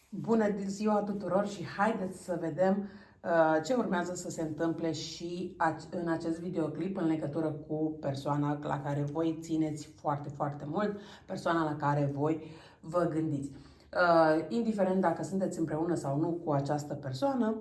Bună ziua tuturor și haideți să vedem ce urmează să se întâmple și în acest videoclip în legătură cu persoana la care voi țineți foarte, foarte mult, persoana la care voi vă gândiți. Indiferent dacă sunteți împreună sau nu cu această persoană,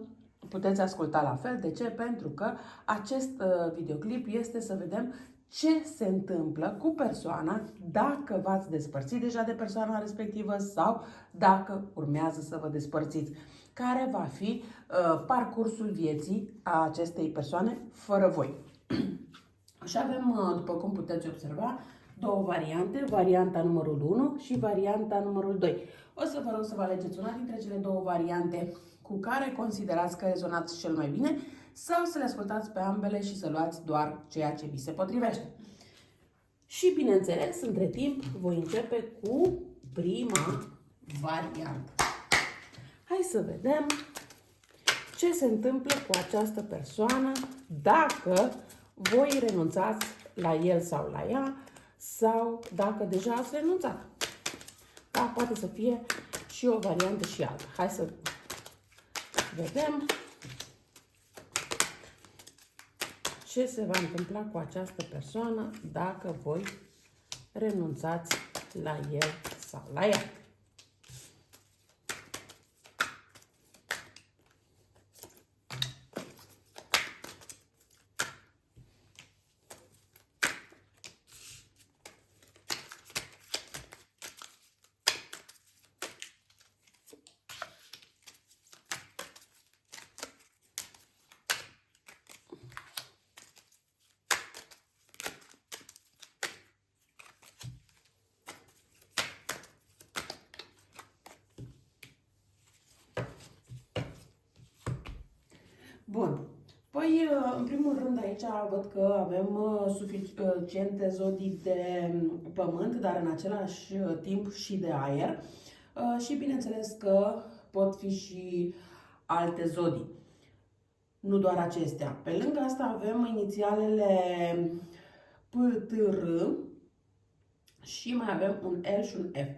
puteți asculta la fel. De ce? Pentru că acest videoclip este să vedem ce se întâmplă cu persoana dacă v-ați despărțit deja de persoana respectivă sau dacă urmează să vă despărțiți. Care va fi parcursul vieții a acestei persoane fără voi. Și avem, după cum puteți observa, două variante, varianta numărul 1 și varianta numărul 2. O să vă rog să vă alegeți una dintre cele două variante cu care considerați că rezonați cel mai bine sau să le ascultați pe ambele și să luați doar ceea ce vi se potrivește. Și, bineînțeles, între timp, voi începe cu prima variantă. Hai să vedem ce se întâmplă cu această persoană dacă voi renunțați la el sau la ea sau dacă deja ați renunțat. Da, poate să fie și o variantă și alta. Hai să vedem ce se va întâmpla cu această persoană dacă voi renunțați la el sau la ea. Bun. Păi, în primul rând aici văd că avem suficiente zodii de pământ, dar în același timp și de aer. Și bineînțeles că pot fi și alte zodii. Nu doar acestea. Pe lângă asta avem inițialele P, T, R și mai avem un L și un F.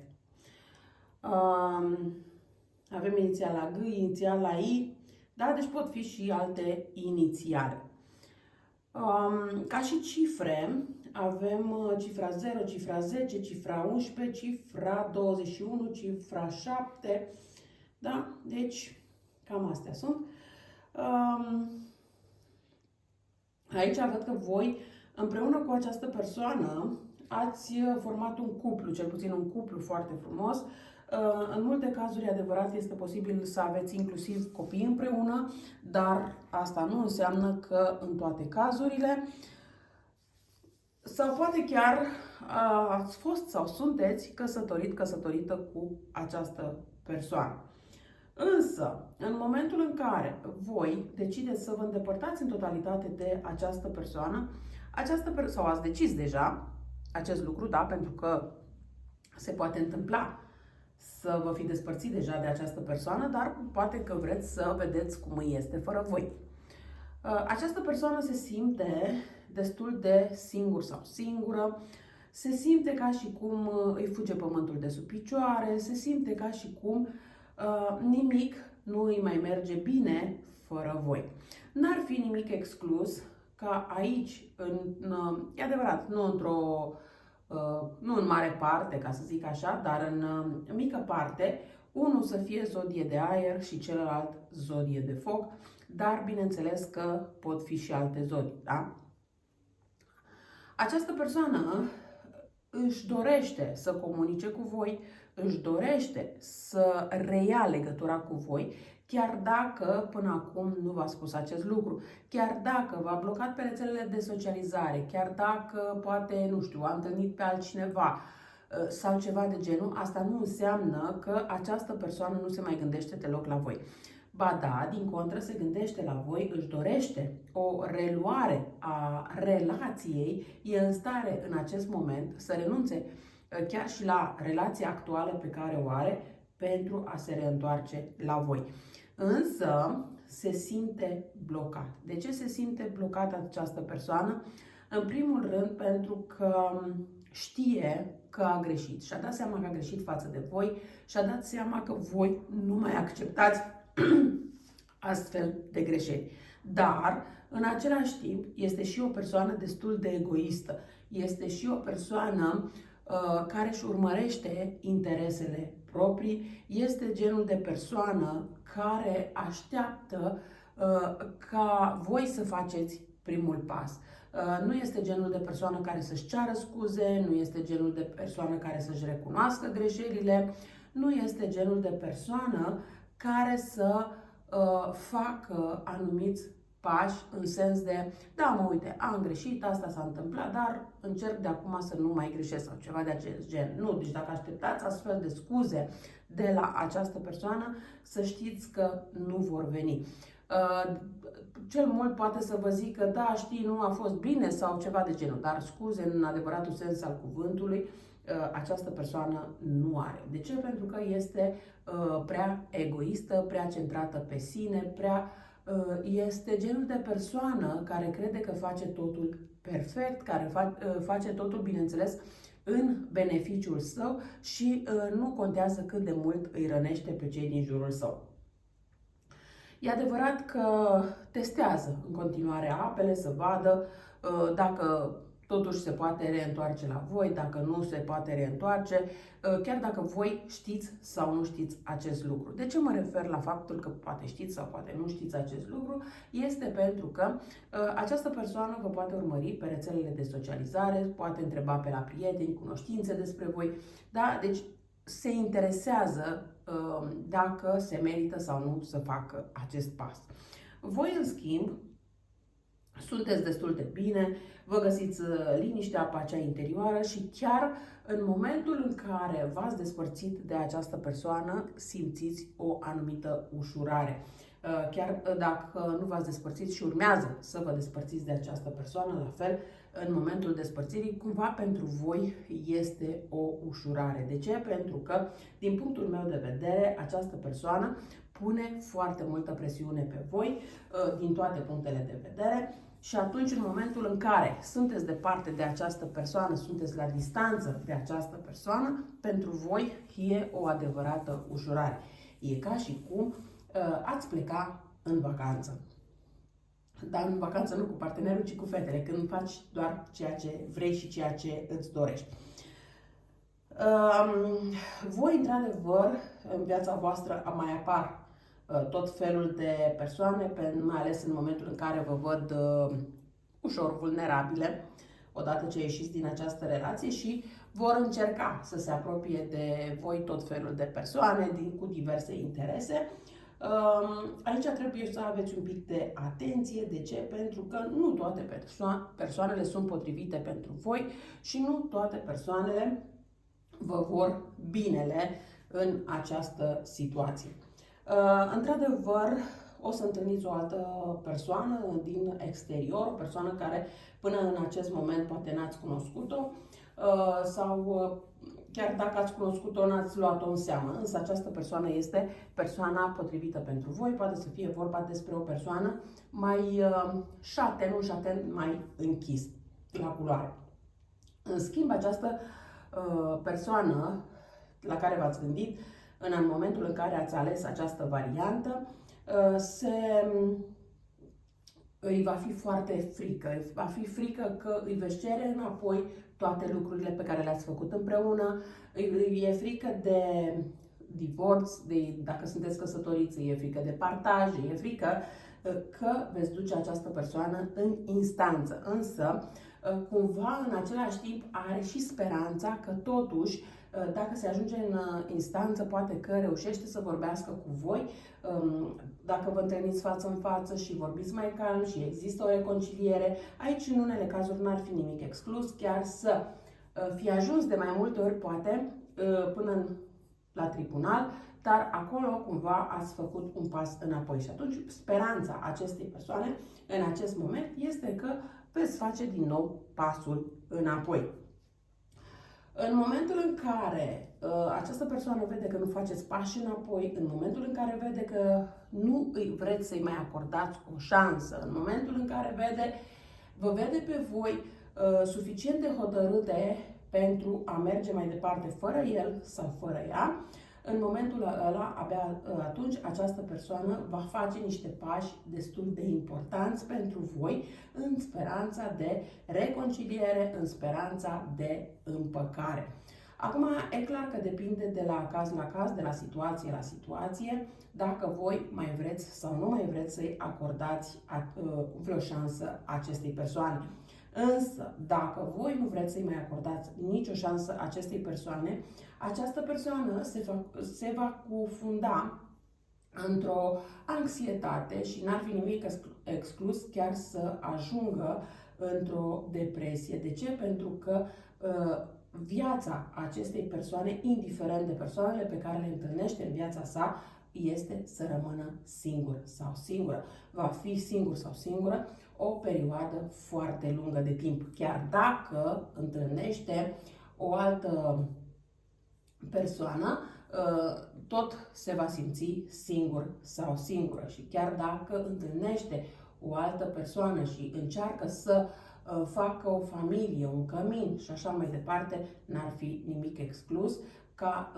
Avem inițiala G, inițiala I. Da? Deci pot fi și alte inițiale. Ca și cifre, avem cifra 0, cifra 10, cifra 11, cifra 21, cifra 7. Da? Deci, cam astea sunt. Aici văd că voi, împreună cu această persoană, ați format un cuplu, cel puțin un cuplu foarte frumos. În multe cazuri, adevărat, este posibil să aveți inclusiv copii împreună, dar asta nu înseamnă că în toate cazurile, sau poate chiar ați fost sau sunteți căsătorită cu această persoană. Însă, în momentul în care voi decideți să vă îndepărtați în totalitate de această persoană, sau ați decis deja acest lucru, da, pentru că se poate întâmpla să vă fi despărțit deja de această persoană, dar poate că vreți să vedeți cum îi este fără voi. Această persoană se simte destul de singur sau singură, se simte ca și cum îi fuge pământul de sub picioare, se simte ca și cum nimic nu îi mai merge bine fără voi. N-ar fi nimic exclus ca aici, e adevărat, nu în mare parte, ca să zic așa, dar în mică parte, unul să fie zodie de aer și celălalt zodie de foc, dar bineînțeles că pot fi și alte zodii, da? Această persoană își dorește să comunice cu voi, își dorește să reia legătura cu voi, chiar dacă până acum nu v-a spus acest lucru, chiar dacă v-a blocat pe rețelele de socializare, chiar dacă poate, nu știu, a întâlnit pe altcineva sau ceva de genul, asta nu înseamnă că această persoană nu se mai gândește deloc la voi. Ba da, din contră, se gândește la voi, își dorește o reluare a relației, e în stare în acest moment să renunțe chiar și la relația actuală pe care o are pentru a se reîntoarce la voi. Însă se simte blocat. De ce se simte blocată această persoană? În primul rând pentru că știe că a greșit și a dat seama că a greșit față de voi și a dat seama că voi nu mai acceptați astfel de greșeli. Dar, în același timp, este și o persoană destul de egoistă. Este și o persoană care își urmărește interesele proprii. Este genul de persoană care așteaptă ca voi să faceți primul pas. Nu este genul de persoană care să-și ceară scuze, nu este genul de persoană care să-și recunoască greșelile, nu este genul de persoană care să facă anumiți pași în sens de, da, mă, uite, am greșit, asta s-a întâmplat, dar încerc de acum să nu mai greșesc sau ceva de acest gen. Nu, deci dacă așteptați astfel de scuze de la această persoană, să știți că nu vor veni. Cel mult poate să vă zică, da, știi, nu a fost bine sau ceva de genul, dar scuze în adevăratul sens al cuvântului, această persoană nu are. De ce? Pentru că este prea egoistă, prea centrată pe sine, este genul de persoană care crede că face totul perfect, care face totul, bineînțeles, în beneficiul său și nu contează cât de mult îi rănește pe cei din jurul său. E adevărat că testează în continuare apele să vadă dacă totuși se poate reîntoarce la voi, dacă nu se poate reîntoarce, chiar dacă voi știți sau nu știți acest lucru. De ce mă refer la faptul că poate știți sau poate nu știți acest lucru? Este pentru că această persoană vă poate urmări pe rețelele de socializare, poate întreba pe la prieteni, cunoștințe despre voi, da? Deci se interesează dacă se merită sau nu să facă acest pas. Voi, în schimb, sunteți destul de bine, vă găsiți liniștea, pacea interioară și chiar în momentul în care v-ați despărțit de această persoană, simțiți o anumită ușurare. Chiar dacă nu v-ați despărțit și urmează să vă despărțiți de această persoană, la fel, în momentul despărțirii, cumva pentru voi este o ușurare. De ce? Pentru că, din punctul meu de vedere, această persoană pune foarte multă presiune pe voi, din toate punctele de vedere, și atunci, în momentul în care sunteți departe de această persoană, sunteți la distanță de această persoană, pentru voi e o adevărată ușurare. E ca și cum ați pleca în vacanță. Dar în vacanță nu cu partenerul, ci cu fetele, când faci doar ceea ce vrei și ceea ce îți dorești. Voi, într-adevăr, în viața voastră mai apar tot felul de persoane, mai ales în momentul în care vă văd ușor vulnerabile, odată ce ieșiți din această relație, și vor încerca să se apropie de voi tot felul de persoane cu diverse interese. Aici trebuie să aveți un pic de atenție. De ce? Pentru că nu toate persoanele sunt potrivite pentru voi și nu toate persoanele vă vor binele în această situație. Într-adevăr, o să întâlniți o altă persoană din exterior, o persoană care până în acest moment poate n-ați cunoscut-o sau chiar dacă ați cunoscut-o, n-ați luat-o în seamă, însă această persoană este persoana potrivită pentru voi. Poate să fie vorba despre o persoană mai șaten, un șaten mai închis la culoare. În schimb, această persoană la care v-ați gândit, în momentul în care ați ales această variantă, îi va fi foarte frică. Îi va fi frică că îi veți cere înapoi toate lucrurile pe care le-ați făcut împreună. Îi e frică de divorț, dacă sunteți căsătoriți, îi e frică de partaj, îi e frică că veți duce această persoană în instanță. Însă, cumva, în același timp, are și speranța că totuși, dacă se ajunge în instanță, poate că reușește să vorbească cu voi. Dacă vă întâlniți față în față și vorbiți mai calm și există o reconciliere, aici în unele cazuri n-ar fi nimic exclus, chiar să fi ajuns de mai multe ori, poate, până la tribunal, dar acolo cumva ați făcut un pas înapoi. Și atunci speranța acestei persoane în acest moment este că veți face din nou pasul înapoi. În momentul în care această persoană vede că nu faceți pași înapoi, în momentul în care vede că nu vreți să-i mai acordați o șansă, în momentul în care vă vede pe voi suficient de hotărâte pentru a merge mai departe fără el sau fără ea, în momentul ăla, abia atunci, această persoană va face niște pași destul de importanți pentru voi, în speranța de reconciliere, în speranța de împăcare. Acum, e clar că depinde de la caz, de la situație la situație, dacă voi mai vreți sau nu mai vreți să-i acordați vreo șansă acestei persoane. Însă, dacă voi nu vreți să-i mai acordați nicio șansă acestei persoane, această persoană se va cufunda într-o anxietate și n-ar fi nimic exclus chiar să ajungă într-o depresie. De ce? Pentru că viața acestei persoane, indiferent de persoanele pe care le întâlnește în viața sa, este să rămână singur sau singură. Va fi singur sau singură o perioadă foarte lungă de timp. Chiar dacă întâlnește o altă persoană, tot se va simți singur sau singură. Și chiar dacă întâlnește o altă persoană și încearcă să facă o familie, un cămin și așa mai departe, n-ar fi nimic exclus ca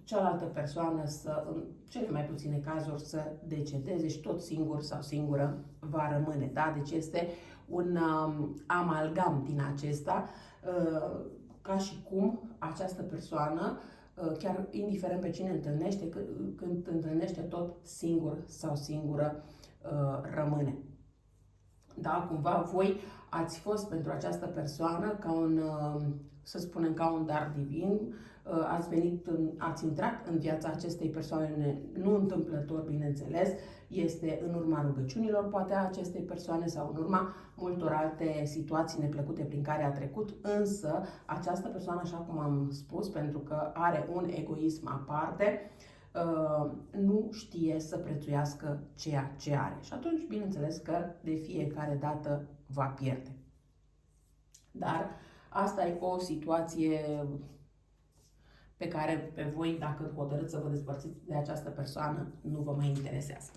cealaltă persoană să, în cele mai puține cazuri, să decedeze și tot singur sau singură va rămâne. Da? Deci este un amalgam din acesta, ca și cum această persoană, chiar indiferent pe cine întâlnește, când întâlnește tot singur sau singură rămâne. Da, cumva voi ați fost pentru această persoană ca un, să spunem, ca un dar divin, ați intrat în viața acestei persoane, nu întâmplător, bineînțeles, este în urma rugăciunilor, poate, a acestei persoane sau în urma multor alte situații neplăcute prin care a trecut, însă această persoană, așa cum am spus, pentru că are un egoism aparte, nu știe să prețuiască ceea ce are. Și atunci, bineînțeles că de fiecare dată va pierde. Dar asta e o situație pe care pe voi, dacă hotărâți să vă despărțiți de această persoană, nu vă mai interesează.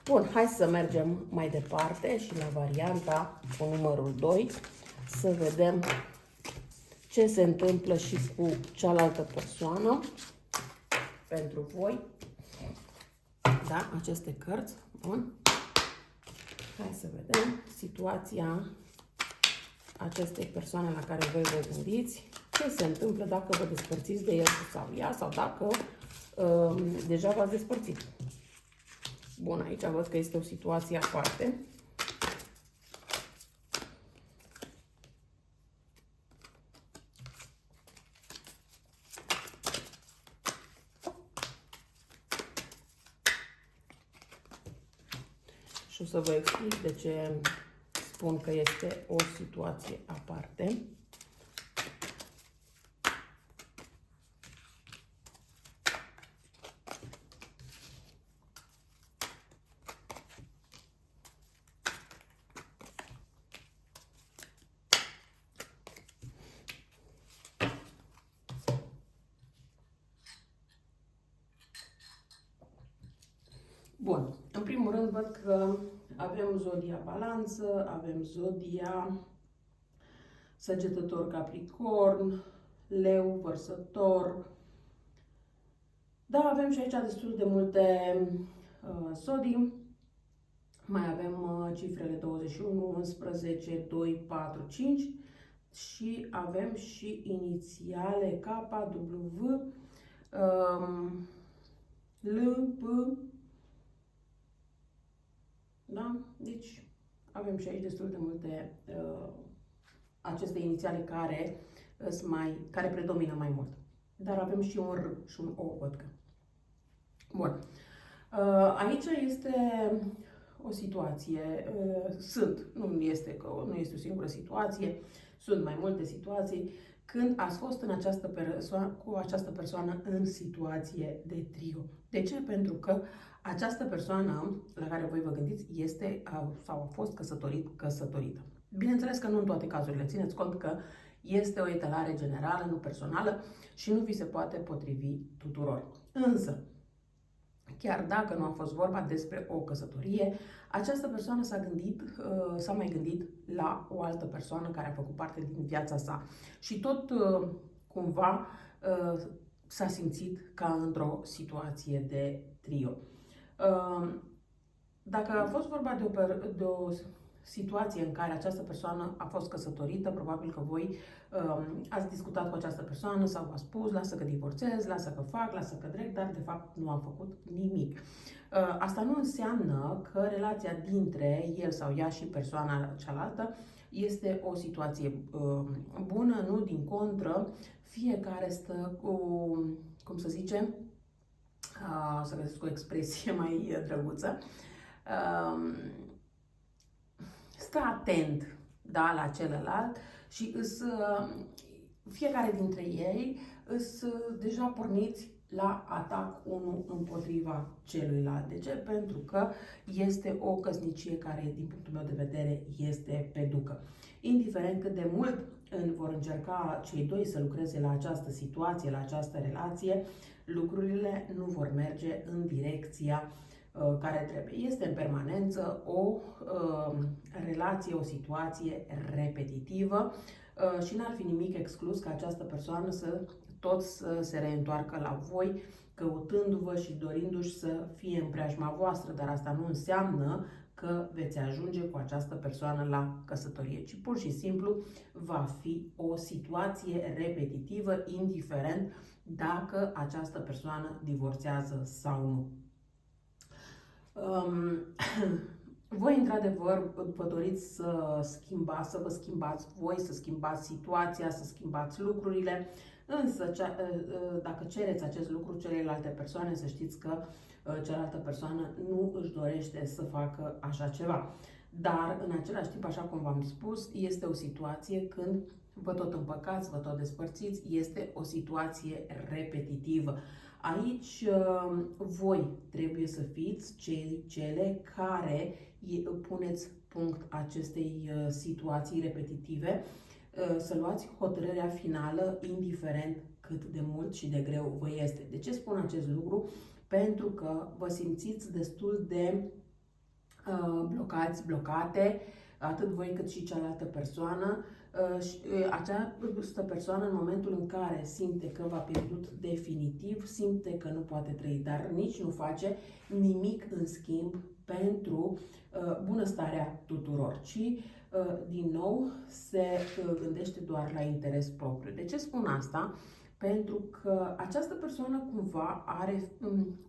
Bun, hai să mergem mai departe și la varianta cu numărul 2, să vedem ce se întâmplă și cu cealaltă persoană pentru voi. Da, aceste cărți. Bun. Hai să vedem situația acestei persoane la care voi vă gândiți. Ce se întâmplă dacă vă despărțiți de el sau ea, sau dacă deja v-ați despărțit. Bun, aici văd că este o situație aparte. Și o să vă explic de ce spun că este o situație aparte. Bun, în primul rând văd că avem zodia Balanță, avem zodia Săgetător, Capricorn, Leu, Vărsător. Da, avem și aici destul de multe zodii. Mai avem cifrele 21, 11, 2, 4, 5 și avem și inițiale K, W, L, P. Da? Deci avem și aici destul de multe aceste inițiale care predomină mai mult. Dar avem și un R și un O, văd că. Bun. Aici este o situație, nu este o singură situație, sunt mai multe situații, când ați fost cu această persoană în situație de trio. De ce? Pentru că această persoană la care voi vă gândiți sau a fost căsătorită. Bineînțeles că nu în toate cazurile, țineți cont că este o etalare generală, nu personală și nu vi se poate potrivi tuturor. Însă, chiar dacă nu a fost vorba despre o căsătorie, această persoană s-a mai gândit la o altă persoană care a făcut parte din viața sa și tot cumva s-a simțit ca într-o situație de trio. Dacă a fost vorba de o situație în care această persoană a fost căsătorită, probabil că voi ați discutat cu această persoană sau v-a spus, lasă că divorțez, lasă că fac, lasă că drec, dar de fapt nu a făcut nimic. Asta nu înseamnă că relația dintre el sau ea și persoana cealaltă este o situație bună, nu, din contră, fiecare stă cu, cum să zice, să găsesc o expresie mai drăguță, stă atent, da, la celălalt și fiecare dintre ei deja porniți la atac unul împotriva celuilalt. De ce? Pentru că este o căsnicie care, din punctul meu de vedere, este pe ducă. Indiferent cât de mult vor încerca cei doi să lucreze la această situație, la această relație, lucrurile nu vor merge în direcția care trebuie. Este în permanență o relație, o situație repetitivă și n-ar fi nimic exclus ca această persoană să se reîntoarcă la voi, căutându-vă și dorindu-și să fie în preajma voastră, dar asta nu înseamnă că veți ajunge cu această persoană la căsătorie, ci pur și simplu va fi o situație repetitivă, indiferent dacă această persoană divorțează sau nu. Voi, într-adevăr, vă doriți să vă schimbați voi, să schimbați situația, să schimbați lucrurile, însă dacă cereți acest lucru celelalte persoane, să știți că cealaltă persoană nu își dorește să facă așa ceva. Dar, în același timp, așa cum v-am spus, este o situație când vă tot împăcați, vă tot despărțiți, este o situație repetitivă. Aici voi trebuie să fiți cele care puneți punct acestei situații repetitive, să luați hotărârea finală, indiferent cât de mult și de greu vă este. De ce spun acest lucru? Pentru că vă simțiți destul de blocate, atât voi cât și cealaltă persoană. Această persoană, în momentul în care simte că v-a pierdut definitiv, simte că nu poate trăi, dar nici nu face nimic în schimb pentru bunăstarea tuturor, ci din nou se gândește doar la interes propriu. De ce spun asta? Pentru că această persoană cumva are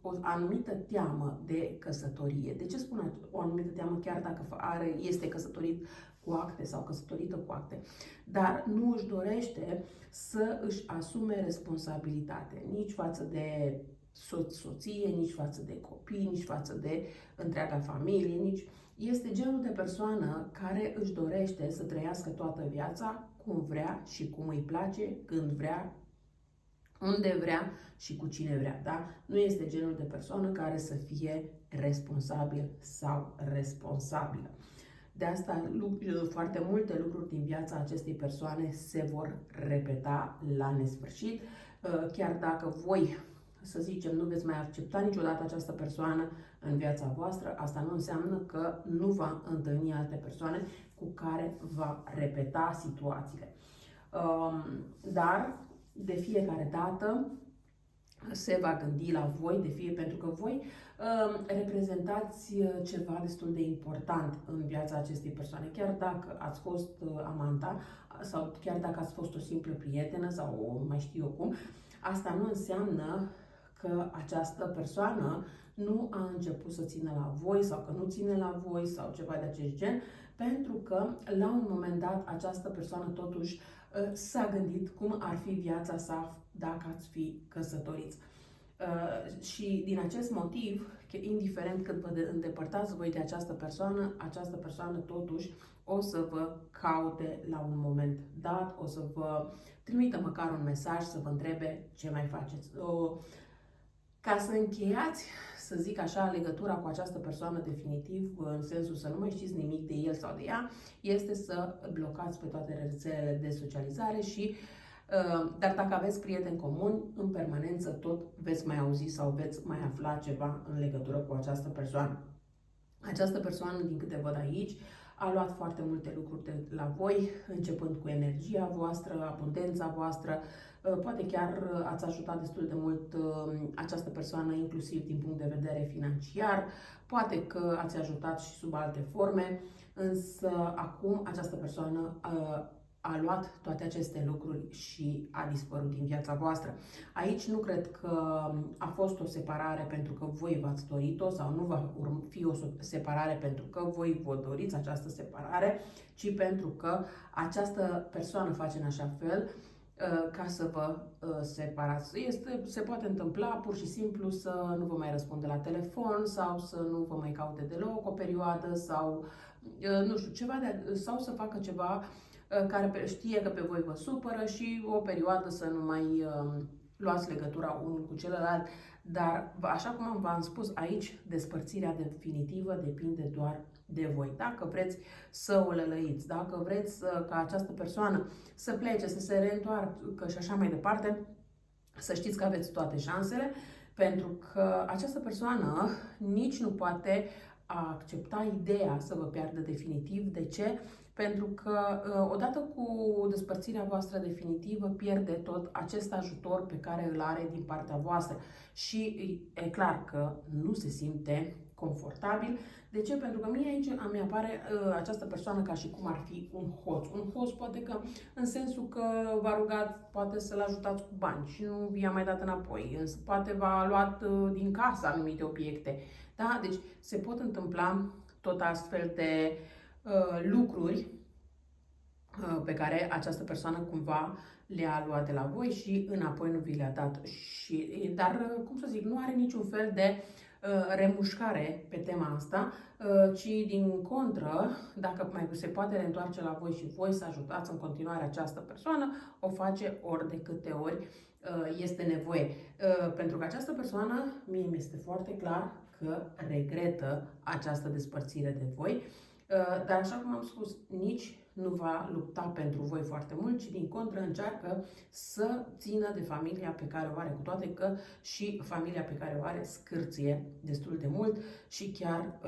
o anumită teamă de căsătorie. De ce spun o anumită teamă, chiar dacă este căsătorit cu acte sau căsătorită cu acte? Dar nu își dorește să își asume responsabilitate, nici față de soție, nici față de copii, nici față de întreaga familie, este genul de persoană care își dorește să trăiască toată viața cum vrea și cum îi place, când vrea, unde vrea și cu cine vrea, da? Nu este genul de persoană care să fie responsabil sau responsabilă. De asta, foarte multe lucruri din viața acestei persoane se vor repeta la nesfârșit, chiar dacă voi, să zicem, nu veți mai accepta niciodată această persoană în viața voastră, asta nu înseamnă că nu va întâlni alte persoane cu care va repeta situațiile. Dar de fiecare dată se va gândi la voi, pentru că voi reprezentați ceva destul de important în viața acestei persoane. Chiar dacă ați fost amanta sau chiar dacă ați fost o simplă prietenă sau mai știu eu cum, asta nu înseamnă că această persoană nu a început să țină la voi sau că nu ține la voi sau ceva de acest gen, pentru că la un moment dat această persoană totuși s-a gândit cum ar fi viața sa dacă ați fi căsătoriți. Și din acest motiv, indiferent cât vă îndepărtați voi de această persoană totuși o să vă caute la un moment dat, o să vă trimită măcar un mesaj să vă întrebe ce mai faceți. Ca să încheiați, să zic așa, legătura cu această persoană definitiv, în sensul să nu mai știți nimic de el sau de ea, este să blocați pe toate rețelele de socializare și Dar dacă aveți prieteni comuni, în permanență tot veți mai auzi sau veți mai afla ceva în legătură cu această persoană. Această persoană, din câte văd aici, a luat foarte multe lucruri de la voi, începând cu energia voastră, abundența voastră, poate chiar ați ajutat destul de mult această persoană, inclusiv din punct de vedere financiar, poate că ați ajutat și sub alte forme, însă acum această persoană a luat toate aceste lucruri și a dispărut din viața voastră. Aici nu cred că a fost o separare pentru că voi v-ați dorit-o sau nu va fi o separare pentru că voi vă doriți această separare, ci pentru că această persoană face în așa fel ca să vă separați. Se poate întâmpla pur și simplu să nu vă mai răspunde la telefon sau să nu vă mai caute deloc o perioadă sau nu știu, sau să facă ceva care știe că pe voi vă supără și o perioadă să nu mai luați legătura unul cu celălalt. Dar, așa cum v-am spus aici, despărțirea definitivă depinde doar de voi. Dacă vreți să o lălăiți, dacă vreți ca această persoană să plece, să se reîntoarcă și așa mai departe, să știți că aveți toate șansele, pentru că această persoană nici nu poate accepta ideea să vă piardă definitiv. De ce? Pentru că odată cu despărțirea voastră definitivă pierde tot acest ajutor pe care îl are din partea voastră și e clar că nu se simte confortabil. De ce? Pentru că mie aici mi apare această persoană ca și cum ar fi un hoț. Un hoț poate că în sensul că v-a rugat poate să-l ajutați cu bani și nu vi-a mai dat înapoi. Însă poate v-a luat din casă anumite obiecte. Da? Deci se pot întâmpla tot astfel de lucruri pe care această persoană cumva le-a luat de la voi și înapoi nu vi le-a dat. Dar, cum să zic, nu are niciun fel de remușcare pe tema asta, ci din contră, dacă mai se poate reîntoarce la voi și voi să ajutați în continuare această persoană, o face ori de câte ori este nevoie. Pentru că această persoană, mie mi este foarte clar că regretă această despărțire de voi, dar așa cum am spus, nici nu va lupta pentru voi foarte mult, ci din contră încearcă să țină de familia pe care o are, cu toate că și familia pe care o are scârție destul de mult și chiar,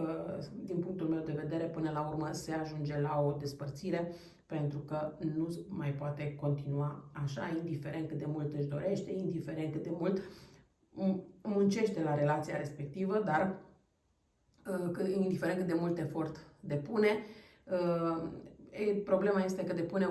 din punctul meu de vedere, până la urmă se ajunge la o despărțire, pentru că nu mai poate continua așa, indiferent cât de mult își dorește, indiferent cât de mult muncește la relația respectivă, dar indiferent cât de mult efort depune, problema este că depune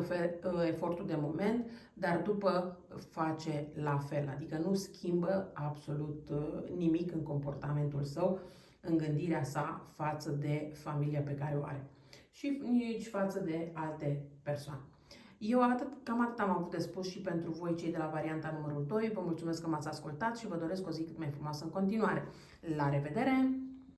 efortul de moment, dar după face la fel, adică nu schimbă absolut nimic în comportamentul său, în gândirea sa față de familia pe care o are și nici față de alte persoane. Eu cam atât am avut de spus și pentru voi, cei de la varianta numărul 2. Vă mulțumesc că m-ați ascultat și vă doresc o zi cât mai frumoasă în continuare. La revedere!